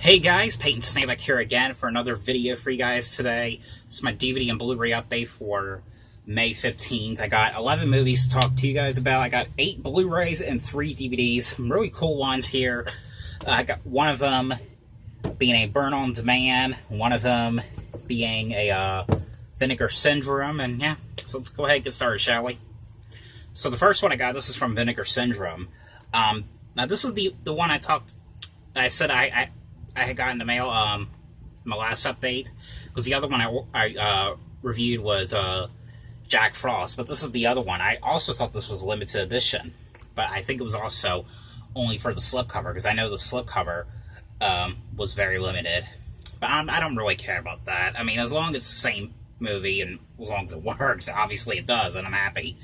Hey guys, Peyton Snakeback here again for another video for you guys today. This is my DVD and Blu-ray update for May 15th. I got 11 movies to talk to you guys about. I got 8 Blu-rays and 3 DVDs. Some really cool ones here. I got one of them being a Burn on Demand, one of them being a Vinegar Syndrome, and yeah, so let's go ahead and get started, shall we? So the first one I got, this is from Vinegar Syndrome. Now this is the one I said I had gotten the mail, my last update, because the other one I reviewed was Jack Frost, but this is the other one. I also thought this was limited edition, but I think it was also only for the slipcover, because I know the slipcover was very limited. But I don't really care about that. I mean, as long as it's the same movie, and as long as it works, obviously it does, and I'm happy.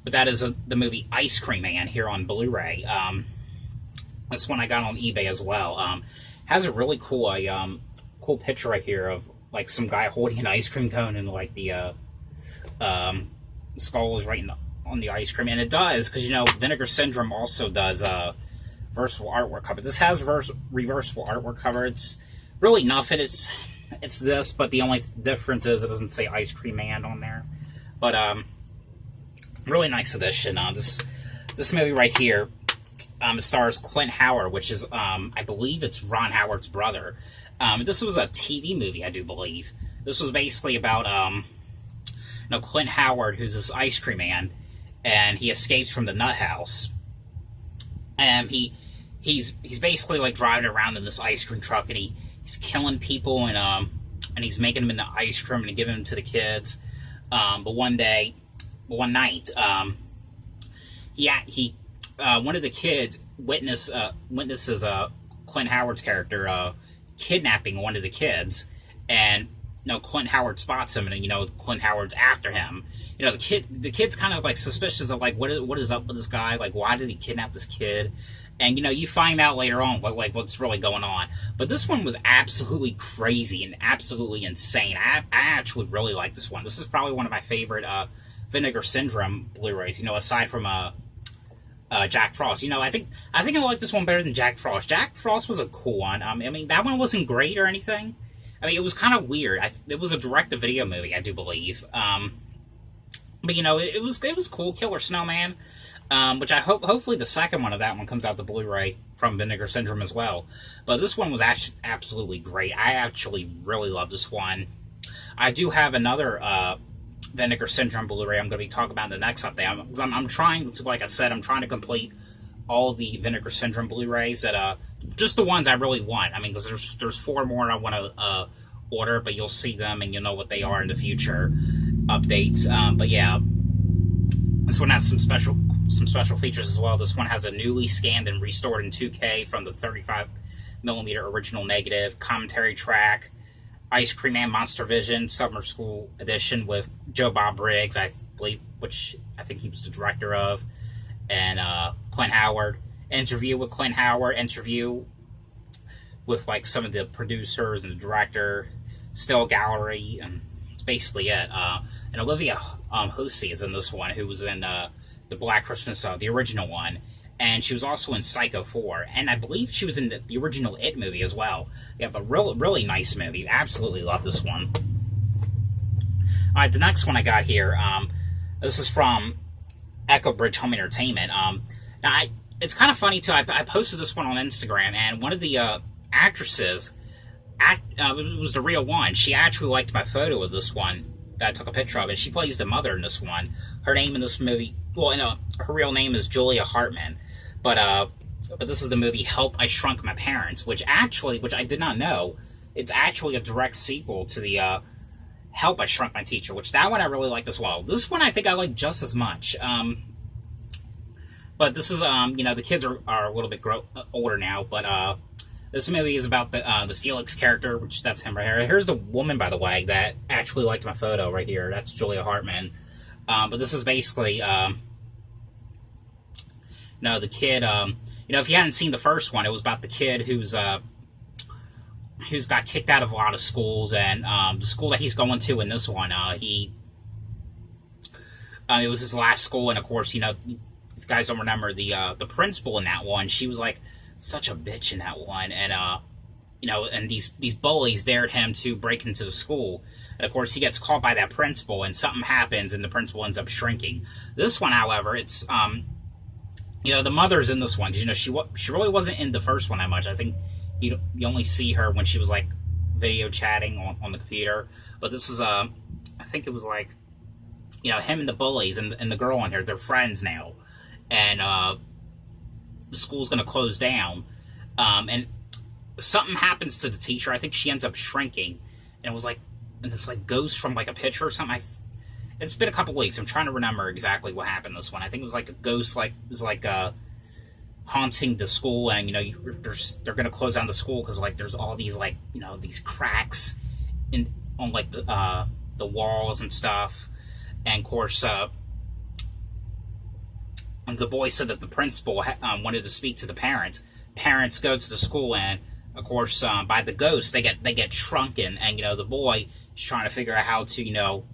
But that is the movie Ice Cream Man here on Blu-ray. This one I got on eBay as well. Has a really cool cool picture right here of like some guy holding an ice cream cone, and like the skull is right on the ice cream, and it does, because you know Vinegar Syndrome also does reversible artwork cover. This has reversible artwork cover. It's really nothing. It's this, but the only difference is it doesn't say Ice Cream Man on there. But really nice edition. This movie right here. Stars Clint Howard, which is, I believe it's Ron Howard's brother. This was a TV movie, I do believe. This was basically about, Clint Howard, who's this ice cream man, and he escapes from the nut house. And he's basically like driving around in this ice cream truck, and he's killing people, and he's making them into ice cream and giving them to the kids. But one night, one of the kids witnesses Clint Howard's character kidnapping one of the kids, and Clint Howard spots him, and Clint Howard's after him. The kid's kind of like suspicious of like what is up with this guy, like why did he kidnap this kid, and you find out later on like what's really going on. But this one was absolutely crazy and absolutely insane. I actually really like this one. This is probably one of my favorite Vinegar Syndrome Blu-rays. Aside from Jack Frost. I think I like this one better than Jack Frost. Jack Frost was a cool one. I mean, that one wasn't great or anything. I mean, it was kind of weird. It was a direct-to-video movie, I do believe. But it was cool. Killer Snowman, which I hopefully the second one of that one comes out the Blu-ray from Vinegar Syndrome as well. But this one was actually absolutely great. I actually really love this one. I do have another Vinegar Syndrome Blu-ray I'm going to be talking about in the next update. I'm trying to, like I said, I'm trying to complete all the Vinegar Syndrome Blu-rays that, just the ones I really want. I mean, because there's 4 more I want to order, but you'll see them and you'll know what they are in the future updates. But yeah, this one has some special features as well. This one has a newly scanned and restored in 2K from the 35mm original negative, commentary track, Ice Cream Man Monster Vision Summer School Edition with Joe Bob Briggs, I believe, which I think he was the director of, and Clint Howard. Interview with Clint Howard, interview with like some of the producers and the director, still gallery, and that's basically it. And Olivia Hussey is in this one, who was in the Black Christmas, the original one. And she was also in Psycho 4. And I believe she was in the original It movie as well. Yeah, but really nice movie. Absolutely love this one. Alright, the next one I got here, this is from Echo Bridge Home Entertainment. Now, it's kind of funny, too. I posted this one on Instagram, and one of the actresses, it was the real one. She actually liked my photo of this one that I took a picture of, and she plays the mother in this one. Her name in this movie, her real name is Julia Hartman. But this is the movie Help, I Shrunk My Parents, which I did not know, it's actually a direct sequel to the Help, I Shrunk My Teacher, which that one I really liked as well. This one I think I like just as much. But this is, the kids are a little bit older now, but this movie is about the Felix character, which that's him right here. Here's the woman, by the way, that actually liked my photo right here. That's Julia Hartman. But this is basically, the kid, if you hadn't seen the first one, it was about the kid who's got kicked out of a lot of schools, and the school that he's going to in this one, it was his last school, and of course, if you guys don't remember, the principal in that one, she was like such a bitch in that one, and and these bullies dared him to break into the school. And of course, he gets caught by that principal, and something happens, and the principal ends up shrinking. This one, however, it's the mother's in this one. She really wasn't in the first one that much. I think you only see her when she was like video chatting on the computer. But this is I think it was like him and the bullies and the girl on here. They're friends now, and the school's gonna close down. And something happens to the teacher. I think she ends up shrinking, and it was like, and this like ghost from like a picture or something. It's been a couple weeks. I'm trying to remember exactly what happened this one. I think it was like a ghost, haunting the school, and they're gonna close down the school because like there's all these like these cracks on like the walls and stuff. And of course, the boy said that the principal wanted to speak to the parents. Parents go to the school, and of course, by the ghost, they get shrunken, and the boy is trying to figure out how to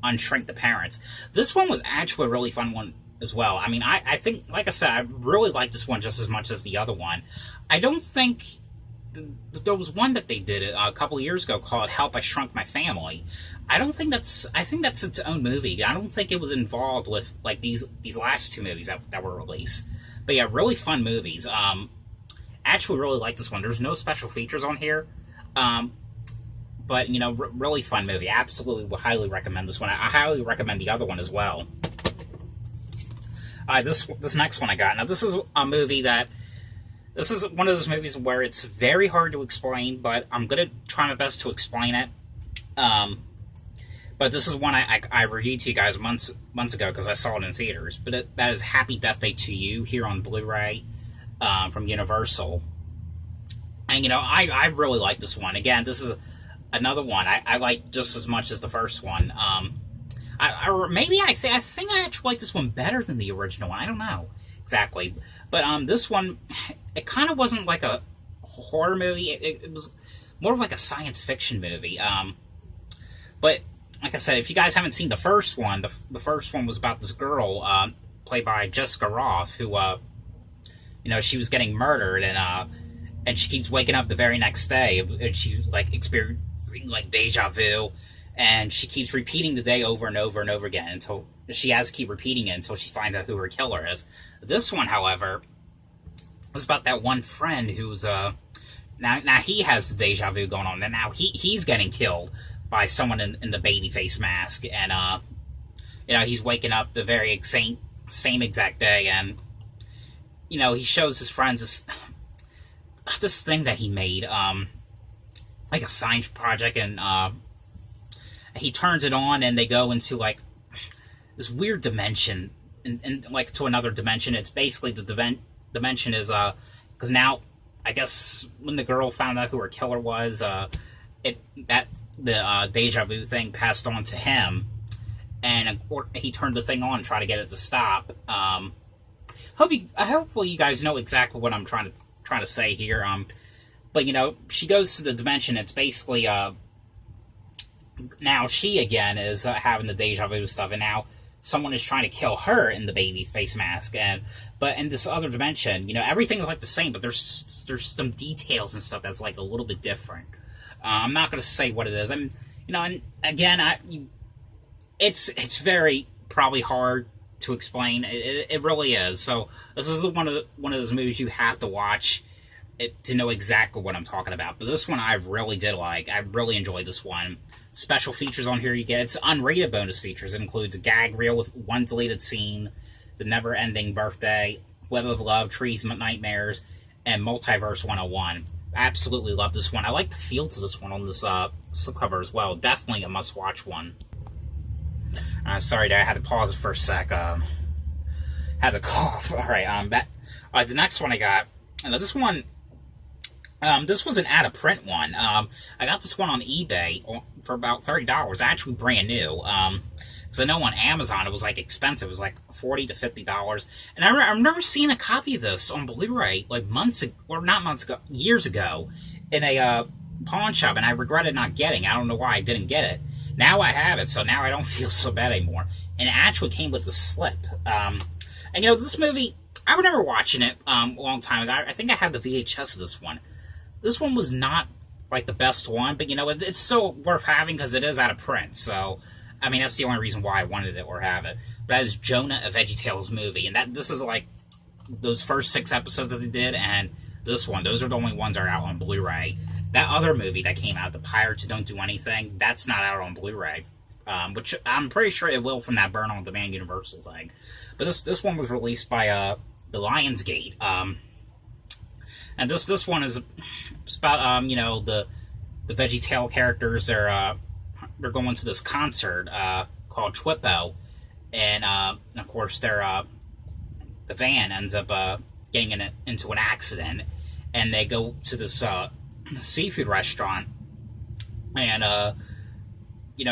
unshrink the parents. This one was actually a really fun one as well. I mean, I think, like I said, I really like this one just as much as the other one. I don't think there was one that they did a couple years ago called "Help! I Shrunk My Family." I think that's its own movie. I don't think it was involved with like these last two movies that were released. But yeah, really fun movies. Actually really like this one. There's no special features on here, but really fun movie. Absolutely would highly recommend this one. I highly recommend the other one as well. This next one I got. Now this is a movie this is one of those movies where it's very hard to explain, but I'm gonna try my best to explain it. But this is one I reviewed to you guys months ago because I saw it in theaters. But that is Happy Death Day to You here on Blu-ray. From Universal. And I really like this one. Again, this is another one I like just as much as the first one. I think I actually like this one better than the original one. I don't know exactly, but this one, it kind of wasn't like a horror movie. It was more of like a science fiction movie. But like I said, if you guys haven't seen the first one, the first one was about this girl played by Jessica Rothe, who she was getting murdered, and she keeps waking up the very next day, and she's like experiencing like deja vu, and she keeps repeating the day over and over and over again until she has to keep repeating it until she finds out who her killer is. This one, however, was about that one friend who's now he has the deja vu going on, and now he's getting killed by someone in the baby face mask, and he's waking up the very same exact day, and he shows his friends this thing that he made, like a science project, and he turns it on, and they go into like this weird dimension, and like to another dimension. It's basically the dimension is because now I guess when the girl found out who her killer was, the deja vu thing passed on to him, and he turned the thing on and tried to get it to stop. Hopefully you guys know exactly what I'm trying to say here. But she goes to the dimension. It's basically now she again is having the deja vu stuff, and now someone is trying to kill her in the baby face mask. But in this other dimension, everything is like the same, but there's some details and stuff that's like a little bit different. I'm not going to say what it is. And again, it's very probably hard to explain. It really is. So this is one of those movies you have to watch to know exactly what I'm talking about. But this one I really did like. I really enjoyed this one. Special features on here you get. It's unrated bonus features. It includes a gag reel with one deleted scene, the never-ending birthday, Web of Love, Trees Nightmares, and Multiverse 101. Absolutely love this one. I like the feel to this one on this slipcover as well. Definitely a must-watch one. Sorry, I had to pause for a sec. Had to cough. All right, the next one I got. This one, this was an out-of-print one. I got this one on eBay for about $30. Actually, brand new. Because I know on Amazon it was like expensive. It was like $40 to $50. And I remember seeing a copy of this on Blu-ray like years ago, in a pawn shop, and I regretted not getting it. I don't know why I didn't get it. Now I have it, so now I don't feel so bad anymore. And it actually came with the slip. And this movie, I remember watching it a long time ago. I think I had the VHS of this one. This one was not like the best one, but it's still worth having because it is out of print. So, I mean, that's the only reason why I wanted it or have it. But that is Jonah, a VeggieTales movie, and this is like those first 6 episodes that they did, and this one. Those are the only ones that are out on Blu-ray. That other movie that came out, The Pirates Don't Do Anything, that's not out on Blu-ray, which I'm pretty sure it will from that Burn on Demand Universal thing. But this one was released by the Lionsgate. And this one is about the VeggieTale characters. They're going to this concert called Twippo, and of course the van ends up getting into an accident, and they go to this seafood restaurant and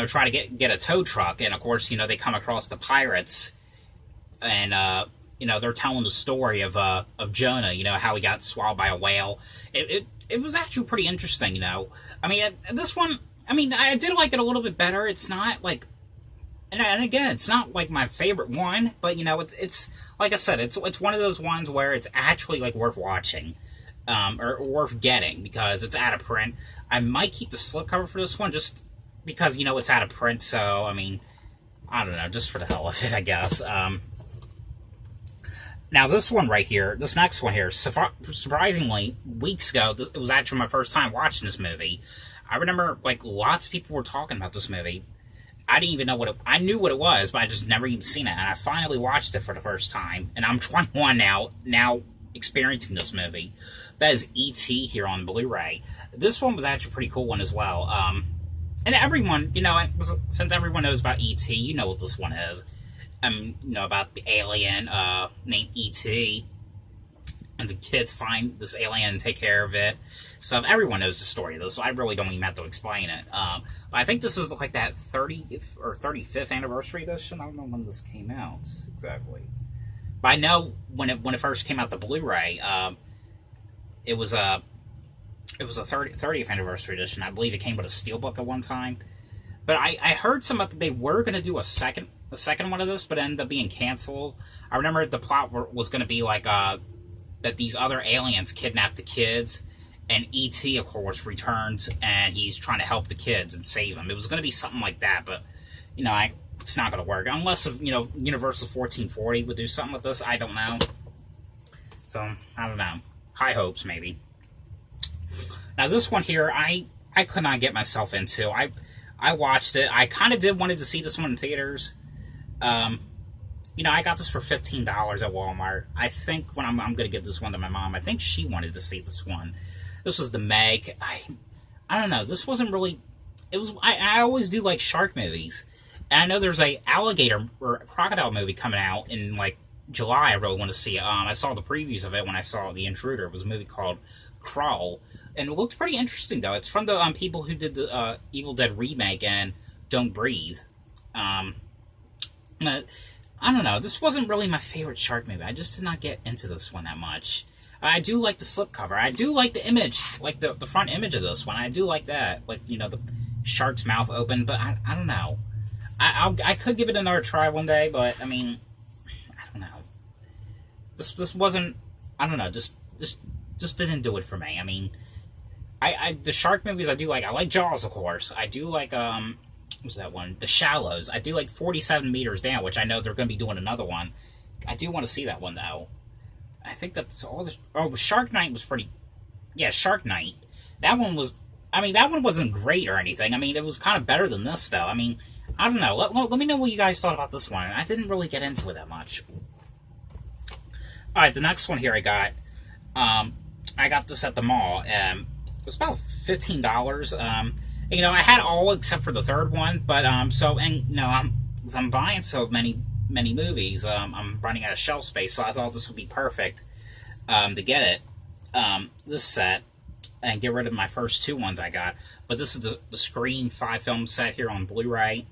try to get a tow truck, and of course they come across the pirates, and they're telling the story of Jonah, how he got swallowed by a whale. It was actually pretty interesting, I mean, this one, I mean, I did like it a little bit better. It's not like, and again, it's not like my favorite one, but it's like I said, it's one of those ones where it's actually like worth watching, or worth getting because it's out of print. I might keep the slipcover for this one just because it's out of print. So I mean, I don't know, just for the hell of it, I guess. Now, this one right here, this next one here, surprisingly, weeks ago, it was actually my first time watching this movie. I remember, like, lots of people were talking about this movie. I didn't even know I knew what it was, but I just never even seen it. And I finally watched it for the first time. And I'm 21 now experiencing this movie. That is E.T. here on Blu-ray. This one was actually a pretty cool one as well. And everyone, since everyone knows about E.T., you know what this one is. About the alien named E.T., and the kids find this alien and take care of it. So everyone knows the story of this, so I really don't even have to explain it. But I think this is like that 30th or 35th anniversary edition. I don't know when this came out exactly, but I know when it first came out, the Blu-ray, it was a 30th anniversary edition. I believe it came with a steelbook at one time. But I heard that they were going to do a second one of this, but it ended up being canceled. I remember the plot was going to be like that these other aliens kidnapped the kids, and E.T., of course, returns, and he's trying to help the kids and save them. It was going to be something like that, but, it's not going to work. Unless, Universal 1440 would do something with this, I don't know. So, I don't know. High hopes, maybe. Now, this one here, I could not get myself into. I watched it. I kind of wanted to see this one in theaters. I got this for $15 at Walmart. I think when I'm going to give this one to my mom, I think she wanted to see this one. This was the Meg. I don't know. This wasn't really... It was... I always do, like, shark movies. And I know there's a alligator or a crocodile movie coming out in, like, July. I really want to see it. I saw the previews of it when I saw The Intruder. It was a movie called Crawl. And it looked pretty interesting, though. It's from the people who did the Evil Dead remake and Don't Breathe. But I don't know. This wasn't really my favorite shark movie. I just did not get into this one that much. I do like the slipcover. I do like the image, like the front image of this one. I do like that. Like, the shark's mouth open. But I don't know. I could give it another try one day, but, I mean, I don't know. This wasn't... I don't know. Just didn't do it for me. I mean... the shark movies I do like. I like Jaws, of course. I do like, what was that one? The Shallows. I do like 47 Meters Down, which I know they're going to be doing another one. I do want to see that one, though. I think that's all the... Oh, Shark Night was pretty... Yeah, Shark Night. That one was... I mean, that one wasn't great or anything. I mean, it was kind of better than this, though. I mean, I don't know. Let me know what you guys thought about this one. I didn't really get into it that much. Alright, the next one here I got this at the mall. It was about $15. I had all except for the third one, but I'm buying so many movies, I'm running out of shelf space, so I thought this would be perfect to get it, this set, and get rid of my first 2 ones I got. But this is the Scream 5 film set here on Blu-ray.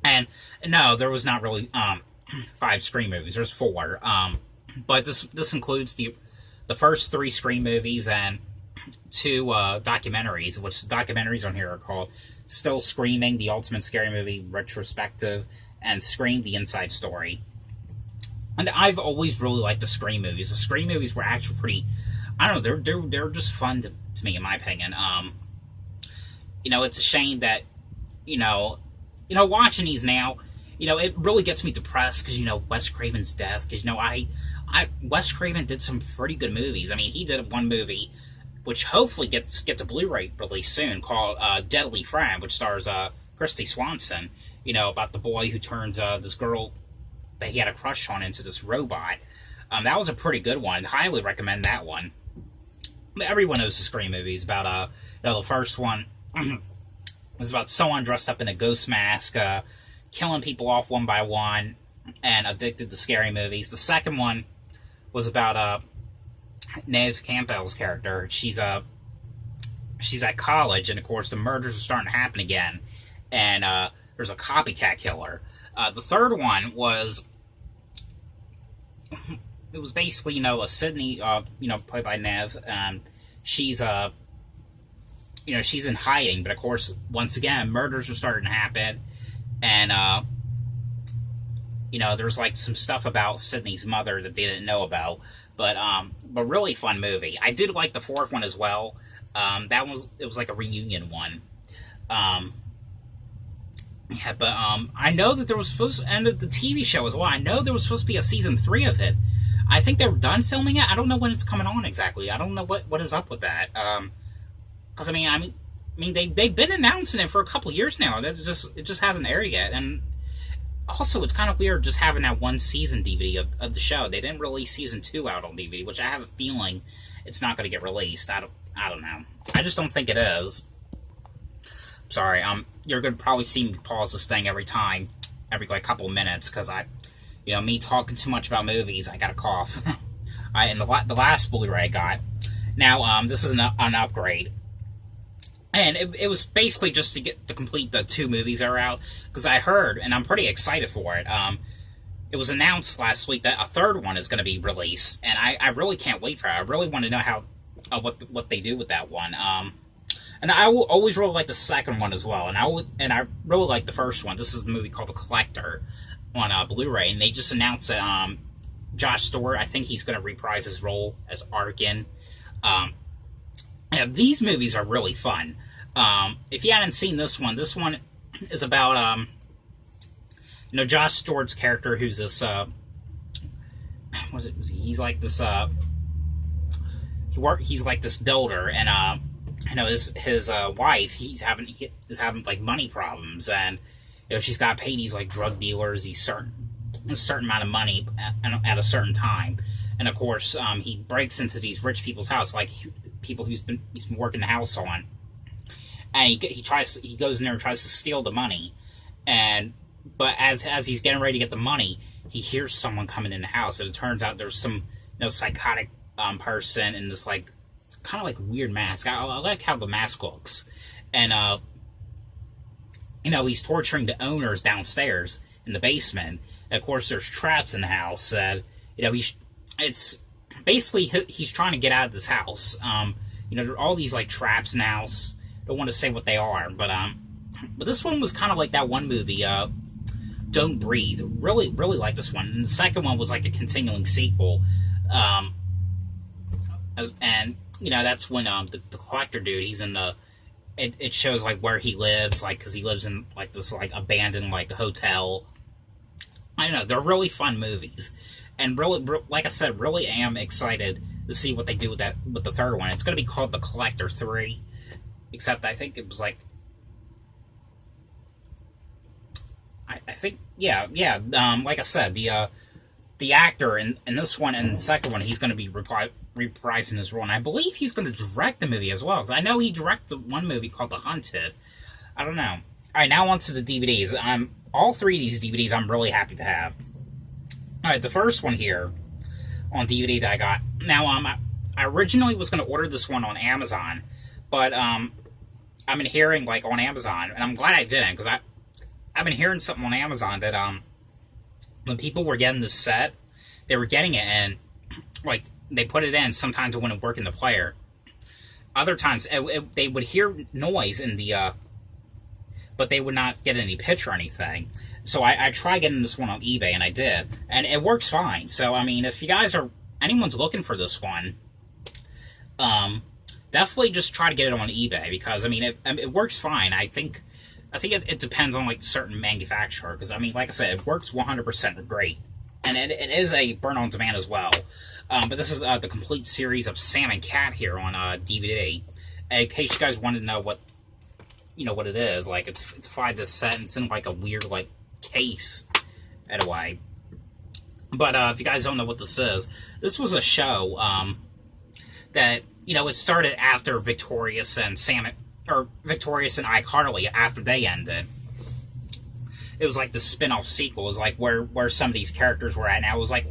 And no, there was not really 5 Scream movies. There's 4. But this includes the first 3 Scream movies and 2 documentaries, which the documentaries on here are called Still Screaming, the Ultimate Scary Movie Retrospective, and Scream, the Inside Story. And I've always really liked the Scream movies. The Scream movies were actually pretty... I don't know, they're just fun to to me, in my opinion. It's a shame that, watching these now, it really gets me depressed because, Wes Craven's death. Because, Wes Craven did some pretty good movies. I mean, he did one movie, which hopefully gets a Blu-ray release soon, called Deadly Friend, which stars Christy Swanson, about the boy who turns this girl that he had a crush on into this robot. That was a pretty good one. Highly recommend that one. Everyone knows the Scream movies. About, the first one was about someone dressed up in a ghost mask, killing people off one by one, and addicted to scary movies. The second one was about Neve Campbell's character. She's at college, and of course the murders are starting to happen again, and there's a copycat killer. The third one was, it was basically, a Sydney, played by Neve, and she's she's in hiding, but of course, once again, murders are starting to happen, and there's like some stuff about Sydney's mother that they didn't know about, but really fun movie. I did like the fourth one as well. It was like a reunion one. I know that there was supposed to end the TV show as well. I know there was supposed to be a season 3 of it. I think they're done filming it. I don't know when it's coming on exactly. I don't know what is up with that. Because I mean, they've been announcing it for a couple years now. It just hasn't aired yet. And also, it's kind of weird just having that one season DVD of the show. They didn't release season 2 out on DVD, which I have a feeling it's not going to get released. I don't know. I just don't think it is. Sorry. You're going to probably see me pause this thing every like couple of minutes, because me talking too much about movies, I got a cough. And the last Blu-ray I got. Now, this is an upgrade. And it was basically just to complete the 2 movies that are out, because I heard, and I'm pretty excited for it, it was announced last week that a third one is going to be released, and I really can't wait for it. I really want to know how what they do with that one. And I always really like the second one as well, and I really like the first one. This is the movie called The Collector on Blu-ray, and they just announced that Josh Stewart, I think he's going to reprise his role as Arkin. And these movies are really fun. If you haven't seen this one is about Josh Stewart's character, who's this he's like this he's like this builder, and his wife, is having like money problems, and she's got paid these like drug dealers a certain amount of money at a certain time, and of course he breaks into these rich people's house, like people he's been working the house on, and he goes in there and tries to steal the money, but as he's getting ready to get the money, he hears someone coming in the house, and it turns out there's some psychotic person in this like kind of like weird mask. I like how the mask looks, and he's torturing the owners downstairs in the basement. And of course, there's traps in the house, and it's basically he's trying to get out of this house. There are all these like traps in the house. Don't want to say what they are, but this one was kind of like that one movie, Don't Breathe. Really, really like this one. And the second one was like a continuing sequel. And that's when the collector dude, he's in the. It shows like where he lives, like because he lives in like this like abandoned like hotel. I don't know. They're really fun movies, and really, like I said, really am excited to see what they do with the third one. It's going to be called The Collector 3, except I think it was like. I think like I said, the actor in this one and the second one, he's going to be reprising his role, and I believe he's going to direct the movie as well, because I know he directed one movie called The Hunted. I don't know. Alright, now on to the DVDs. All 3 of these DVDs I'm really happy to have. Alright, the first one here on DVD that I got. Now, I originally was going to order this one on Amazon, but I've been hearing like on Amazon, and I'm glad I didn't, because I've been hearing something on Amazon that when people were getting this set, they were getting it and like they put it in sometimes it wouldn't work in the player. Other times they would hear noise in the but they would not get any pitch or anything. So I tried getting this one on eBay, and I did, and it works fine. So I mean, if you guys anyone's looking for this one, definitely just try to get it on eBay, because I mean it works fine. I think it depends on like certain manufacturer, because I mean, like I said, it works 100% great, and it is a burn on demand as well. But this is the complete series of Sam and Cat here on DVD. In case you guys want to know what it is, like it's 5 disc set, and it's in like a weird like case in a way. But if you guys don't know what this was a show that it started after Victorious and Victorious and iCarly, after they ended. It was like the spin-off sequel. It was like where some of these characters were at now. It was like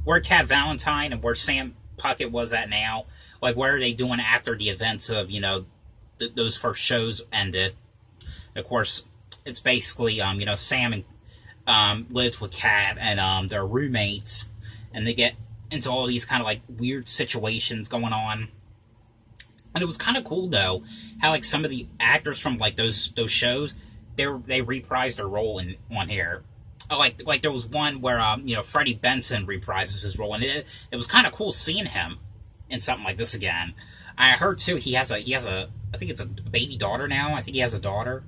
where Cat Valentine and where Sam Puckett was at now. Like, where are they doing after the events of, those first shows ended. Of course, it's basically, Sam lives with Cat and they're roommates, and they get into all these kind of like weird situations going on. And it was kind of cool though how like some of the actors from like those shows, they reprised their role on here. Like there was one where Freddie Benson reprises his role, and it was kind of cool seeing him in something like this again. I heard too he has a I think it's a baby daughter now. I think he has a daughter,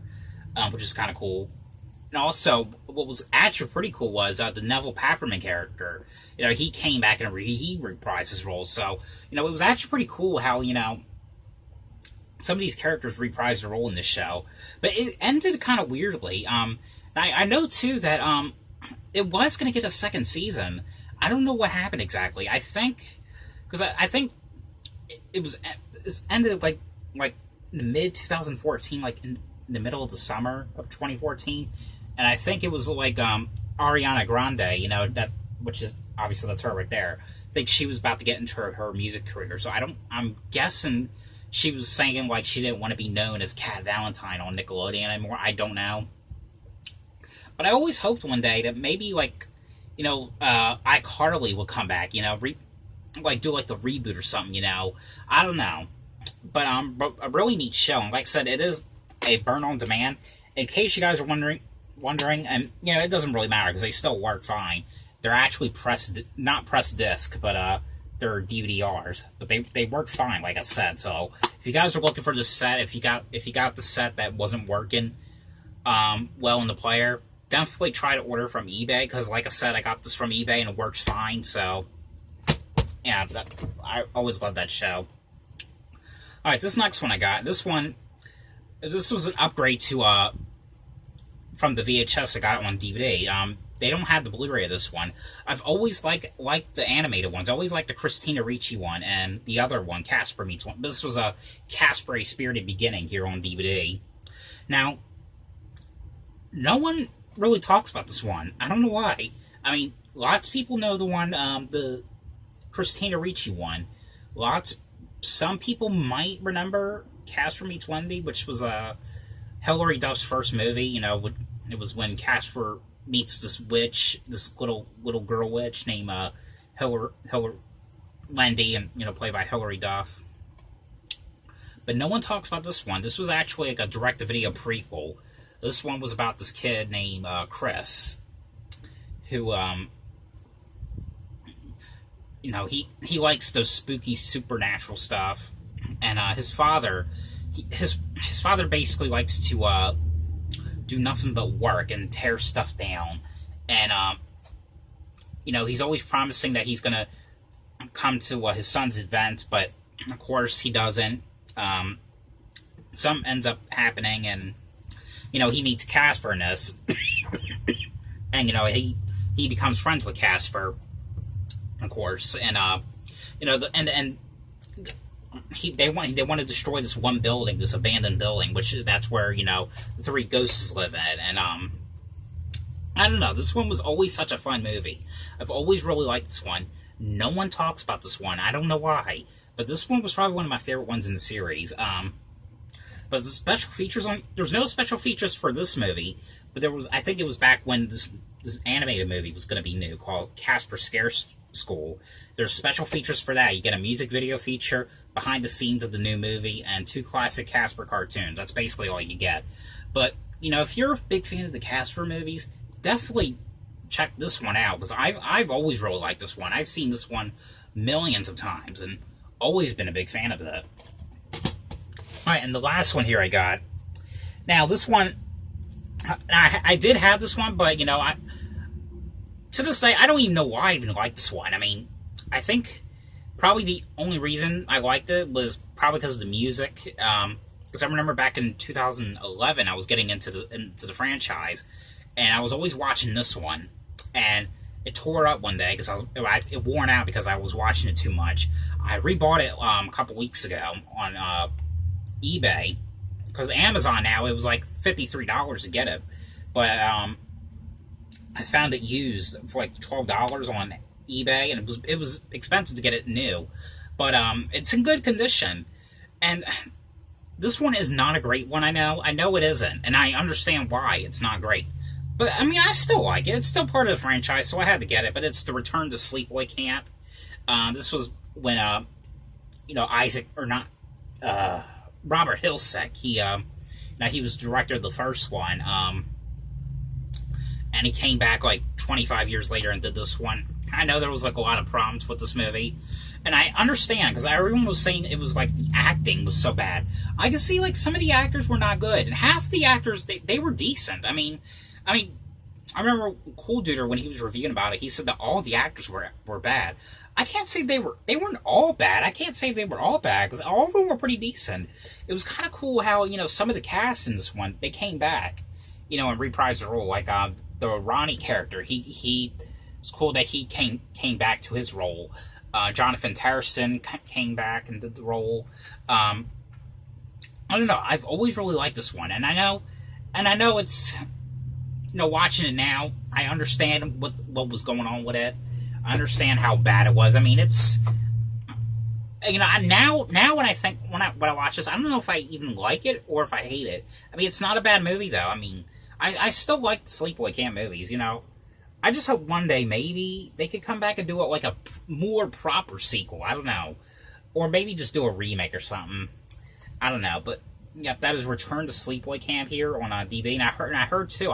which is kind of cool. And also, what was actually pretty cool was the Neville Papperman character. He came back and he reprised his role. So, it was actually pretty cool how, some of these characters reprised their role in this show. But it ended kind of weirdly. I know, too, that it was going to get a second season. I don't know what happened exactly. I think... Because I think it ended, like in mid-2014, like in the middle of the summer of 2014. And I think it was like Ariana Grande, which is obviously that's her right there. I think she was about to get into her music career. So I'm guessing she was saying like she didn't want to be known as Cat Valentine on Nickelodeon anymore. I don't know. But I always hoped one day that maybe like iCarly will come back. Do like a reboot or something. I don't know. But a really neat show. And like I said, it is a burn on demand. In case you guys are wondering, and it doesn't really matter because they still work fine. They're actually not pressed disc, but they're DVDRs. But they work fine, like I said. So if you guys are looking for this set, if you got the set that wasn't working well in the player, definitely try to order from eBay, because like I said, I got this from eBay and it works fine. So yeah, I always love that show. All right, this next one I got. This was an upgrade to from the VHS. I got it on DVD. They don't have the Blu-ray of this one. I've always liked the animated ones. I always liked the Christina Ricci one and the other one, Casper Meets One. This was a Casper: A Spirited Beginning here on DVD. Now, no one really talks about this one. I don't know why. I mean, lots of people know the one, the Christina Ricci one. Some people might remember Casper Meets Wendy, which was Hilary Duff's first movie. It was when Casper meets this witch, this little girl witch named Wendy, and played by Hilary Duff. But no one talks about this one. This was actually like a direct-to-video prequel. This one was about this kid named Chris, who he likes those spooky supernatural stuff, and his father basically likes to do nothing but work and tear stuff down, and he's always promising that he's gonna come to his son's event, but of course he doesn't. Something ends up happening, and he meets Casper in this, and he becomes friends with Casper, of course, and they want to destroy this one building, this abandoned building, which that's where the 3 ghosts live in. And I don't know, this one was always such a fun movie. I've always really liked this one. No one talks about this one. I don't know why, but this one was probably one of my favorite ones in the series. But the special features there's no special features for this movie, but there was, I think it was back when this animated movie was going to be new, called Casper Scare School. There's special features for that. You get a music video feature, behind the scenes of the new movie, and 2 classic Casper cartoons. That's basically all you get. But, if you're a big fan of the Casper movies, definitely check this one out, because I've always really liked this one. I've seen this one millions of times, and always been a big fan of it. Alright, and the last one here I got. Now, this one, I did have this one, but, you know, to this day, I don't even know why I even liked this one. I mean, I think probably the only reason I liked it was probably because of the music. Because I remember back in 2011, I was getting into the franchise, and I was always watching this one, and it tore up one day because it worn out because I was watching it too much. I rebought it a couple weeks ago on eBay, because Amazon now, it was like $53 to get it, but I found it used for like $12 on eBay, and it was expensive to get it new, but it's in good condition. And this one is not a great one. I know it isn't, and I understand why it's not great, but I mean, I still like it. It's still part of the franchise, so I had to get it. But it's the Return to Sleepaway Camp. This was when you know, Robert Hiltzik, he was director of the first one, and he came back like 25 years later and did this one. I know there was like a lot of problems with this movie, and I understand, because everyone was saying it was like the acting was so bad. I can see like some of the actors were not good, and half the actors, they were decent. I mean, I remember Cool Duder, when he was reviewing about it, he said that all the actors were bad. I can't say they weren't all bad. I can't say they were all bad, because all of them were pretty decent. It was kind of cool how, you know, some of the cast in this one, they came back, you know, and reprised the role. Like the Ronnie character, he it was cool that he came back to his role. Jonathan Terreston came back and did the role. I don't know. I've always really liked this one, and I know it's, you know, watching it now, I understand what was going on with it. I understand how bad it was. I mean, it's, you know, now when I watch this, I don't know if I even like it or if I hate it. I mean, it's not a bad movie though. I mean, I still like the Sleepaway Camp movies. You know, I just hope one day maybe they could come back and do it like a more proper sequel. I don't know, or maybe just do a remake or something. I don't know, but yeah, that is Return to Sleepaway Camp here on DVD, and I heard too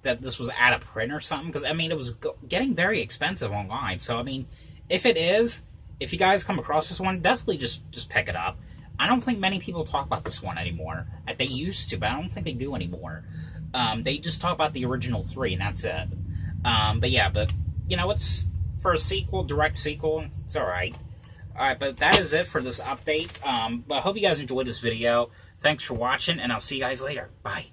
that this was out of print or something, because I mean, it was getting very expensive online. So I mean, if you guys come across this one, definitely just pick it up. I don't think many people talk about this one anymore. They used to, but I don't think they do anymore. They just talk about the original three, and that's it. But yeah, you know, it's for a sequel, direct sequel, it's alright. Alright, but that is it for this update. But I hope you guys enjoyed this video. Thanks for watching, and I'll see you guys later. Bye.